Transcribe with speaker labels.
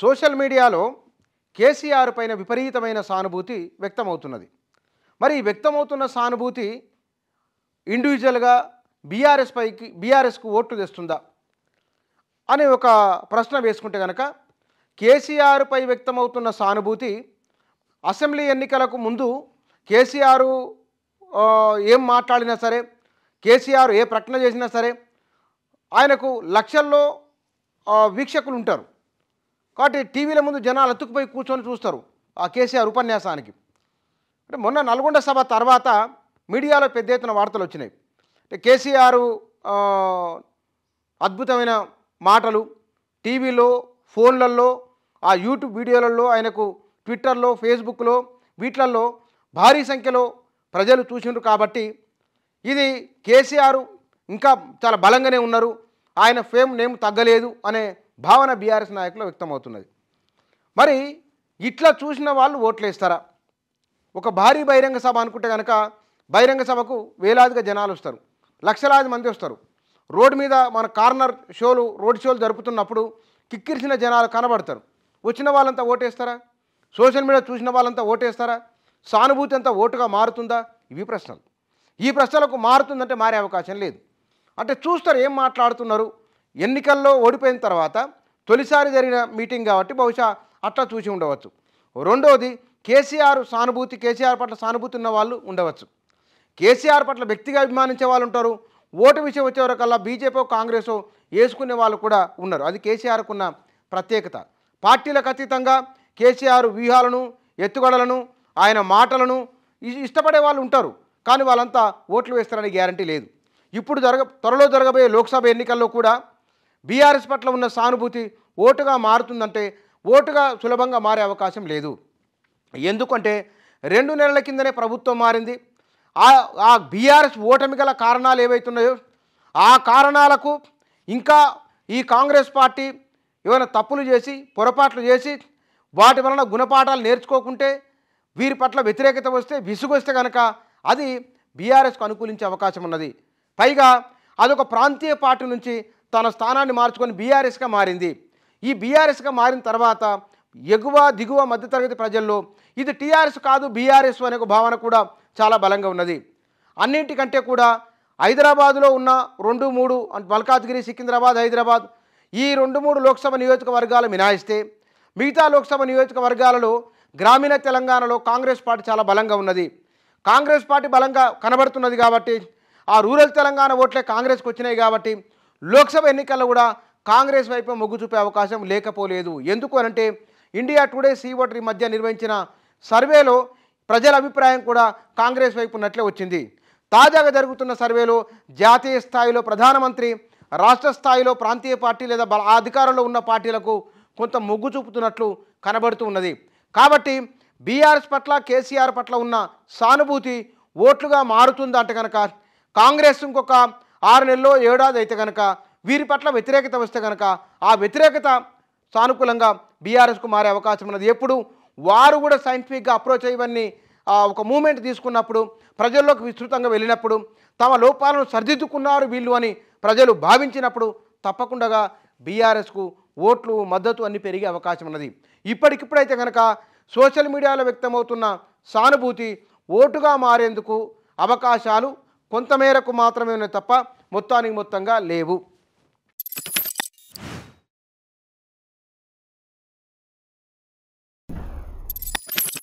Speaker 1: Social మీడియాలో కేసీఆర్ పైన విపరీతమైన సానుభూతి వ్యక్తమవుతున్నది. మరి ఈ వ్యక్తమవుతున్న సానుభూతి ఇండివిజువల్గా బీఆర్ఎస్కు ఓట్లు తెస్తుందా అనే ఒక ప్రశ్న వేసుకుంటే కనుక కేసీఆర్ పై వ్యక్తమవుతున్న సానుభూతి అసెంబ్లీ ఎన్నికలకు ముందు కేసీఆర్ ఏం మాట్లాడినా సరే, కేసీఆర్ ఏ ప్రకటన చేసినా సరే ఆయనకు లక్షల్లో వీక్షకులు ఉంటారు. కాబట్టి టీవీల ముందు జనాలు అతుక్కుపోయి కూర్చొని చూస్తారు ఆ కేసీఆర్ ఉపన్యాసానికి. అంటే మొన్న నల్గొండ సభ తర్వాత మీడియాలో పెద్ద ఎత్తున వార్తలు వచ్చినాయి. అంటే కేసీఆర్ అద్భుతమైన మాటలు టీవీలో, ఫోన్లలో, ఆ యూట్యూబ్ వీడియోలలో, ఆయనకు ట్విట్టర్లో, ఫేస్బుక్లో వీటిలలో భారీ సంఖ్యలో ప్రజలు చూసిండ్రు. కాబట్టి ఇది కేసీఆర్ ఇంకా చాలా బలంగానే ఉన్నారు, ఆయన ఫేమ్ నేమ్ తగ్గలేదు అనే భావన బీఆర్ఎస్ నాయకులు వ్యక్తమవుతున్నది. మరి ఇట్లా చూసిన వాళ్ళు ఓట్లేస్తారా? ఒక భారీ బహిరంగ సభ అనుకుంటే కనుక బహిరంగ సభకు వేలాదిగా జనాలు వస్తారు, లక్షలాది మంది వస్తారు. రోడ్డు మీద మన కార్నర్ షోలు, రోడ్ షోలు జరుపుతున్నప్పుడు కిక్కిరిసిన జనాలు కనబడతారు. వచ్చిన వాళ్ళంతా ఓటేస్తారా? సోషల్ మీడియా చూసిన వాళ్ళంతా ఓటేస్తారా? సానుభూతి అంతా ఓటుగా మారుతుందా? ఇవి ప్రశ్నలు. ఈ ప్రశ్నలకు మారుతుందంటే మారే అవకాశం లేదు. అంటే చూస్తారు ఏం మాట్లాడుతున్నారు. ఎన్నికల్లో ఓడిపోయిన తర్వాత తొలిసారి జరిగిన మీటింగ్ కాబట్టి బహుశా అట్లా చూసి ఉండవచ్చు. రెండోది కేసీఆర్ పట్ల సానుభూతి ఉన్న వాళ్ళు ఉండవచ్చు. కేసీఆర్ పట్ల వ్యక్తిగా అభిమానించే వాళ్ళు ఉంటారు. ఓటు విషయం వచ్చేవరకల్లా బీజేపీ, కాంగ్రెస్ వేసుకునే వాళ్ళు కూడా ఉన్నారు. అది కేసీఆర్కు ఉన్న ప్రత్యేకత. పార్టీలకు అతీతంగా కేసీఆర్ వ్యూహాలను, ఎత్తుగడలను, ఆయన మాటలను ఇష్టపడే వాళ్ళు ఉంటారు. కానీ వాళ్ళంతా ఓట్లు వేస్తారని గ్యారంటీ లేదు. ఇప్పుడు త్వరలో జరగబోయే లోక్సభ ఎన్నికల్లో కూడా బీఆర్ఎస్ పట్ల ఉన్న సానుభూతి ఓటుగా మారుతుందంటే ఓటుగా సులభంగా మారే అవకాశం లేదు. ఎందుకంటే 2 నెలల కిందనే ప్రభుత్వం మారింది. ఆ బీఆర్ఎస్ ఓటమి గల కారణాలు ఏవైతున్నాయో ఆ కారణాలకు ఇంకా ఈ కాంగ్రెస్ పార్టీ ఏమైనా తప్పులు చేసి, పొరపాట్లు చేసి వాటి వలన గుణపాఠాలు నేర్చుకోకుంటే, వీరి పట్ల వ్యతిరేకత వస్తే, విసుగు వస్తే కనుక అది బీఆర్ఎస్కు అనుకూలించే అవకాశం ఉన్నది. పైగా అదొక ప్రాంతీయ పార్టీ నుంచి తన స్థానాన్ని మార్చుకొని బీఆర్ఎస్గా మారింది. ఈ బీఆర్ఎస్గా మారిన తర్వాత ఎగువ దిగువ మధ్యతరగతి ప్రజల్లో ఇది టీఆర్ఎస్ కాదు బీఆర్ఎస్ అనే ఒక భావన కూడా చాలా బలంగా ఉన్నది. అన్నింటికంటే కూడా హైదరాబాదులో ఉన్న 2-3 మల్కాజ్గిరి, సికింద్రాబాద్, హైదరాబాద్ ఈ 2-3 లోక్సభ నియోజకవర్గాలు మినహాయిస్తే మిగతా లోక్సభ నియోజకవర్గాలలో గ్రామీణ తెలంగాణలో కాంగ్రెస్ పార్టీ చాలా బలంగా ఉన్నది. కాంగ్రెస్ పార్టీ బలంగా కనబడుతున్నది కాబట్టి ఆ రూరల్ తెలంగాణ ఓట్లే కాంగ్రెస్కి వచ్చినాయి. కాబట్టి లోక్సభ ఎన్నికల్లో కూడా కాంగ్రెస్ వైపు మొగ్గు చూపే అవకాశం లేకపోలేదు. ఎందుకు అనంటే ఇండియా టుడే సీ ఓటర్ మధ్య నిర్వహించిన సర్వేలో ప్రజల అభిప్రాయం కూడా కాంగ్రెస్ వైపు ఉన్నట్లే వచ్చింది. తాజాగా జరుగుతున్న సర్వేలో జాతీయ స్థాయిలో ప్రధానమంత్రి, రాష్ట్ర స్థాయిలో ప్రాంతీయ పార్టీ లేదా అధికారంలో ఉన్న పార్టీలకు కొంత మొగ్గు చూపుతున్నట్లు కనబడుతూ ఉన్నది. కాబట్టి బీఆర్ఎస్ పట్ల, కేసీఆర్ పట్ల ఉన్న సానుభూతి ఓట్లుగా మారుతుందంటే కనుక కాంగ్రెస్ ఇంకొక 6 నెలల్లో ఏడాది అయితే కనుక వీరి పట్ల వ్యతిరేకత వస్తే కనుక ఆ వ్యతిరేకత సానుకూలంగా బీఆర్ఎస్కు మారే అవకాశం ఉన్నది. ఎప్పుడు వారు కూడా సైంటిఫిక్గా అప్రోచ్ అయ్యవన్నీ ఒక మూమెంట్ తీసుకున్నప్పుడు, ప్రజల్లోకి విస్తృతంగా వెళ్ళినప్పుడు, తమ లోపాలను సరిదిద్దుకున్నారు వీళ్ళు అని ప్రజలు భావించినప్పుడు తప్పకుండా బీఆర్ఎస్కు ఓట్లు, మద్దతు అన్నీ పెరిగే అవకాశం ఉన్నది. ఇప్పటికిప్పుడైతే కనుక సోషల్ మీడియాలో వ్యక్తమవుతున్న సానుభూతి ఓటుగా మారేందుకు అవకాశాలు కొంతమేరకు మాత్రమే ఉన్నాయి తప్ప మొత్తానికి మొత్తంగా లేవు.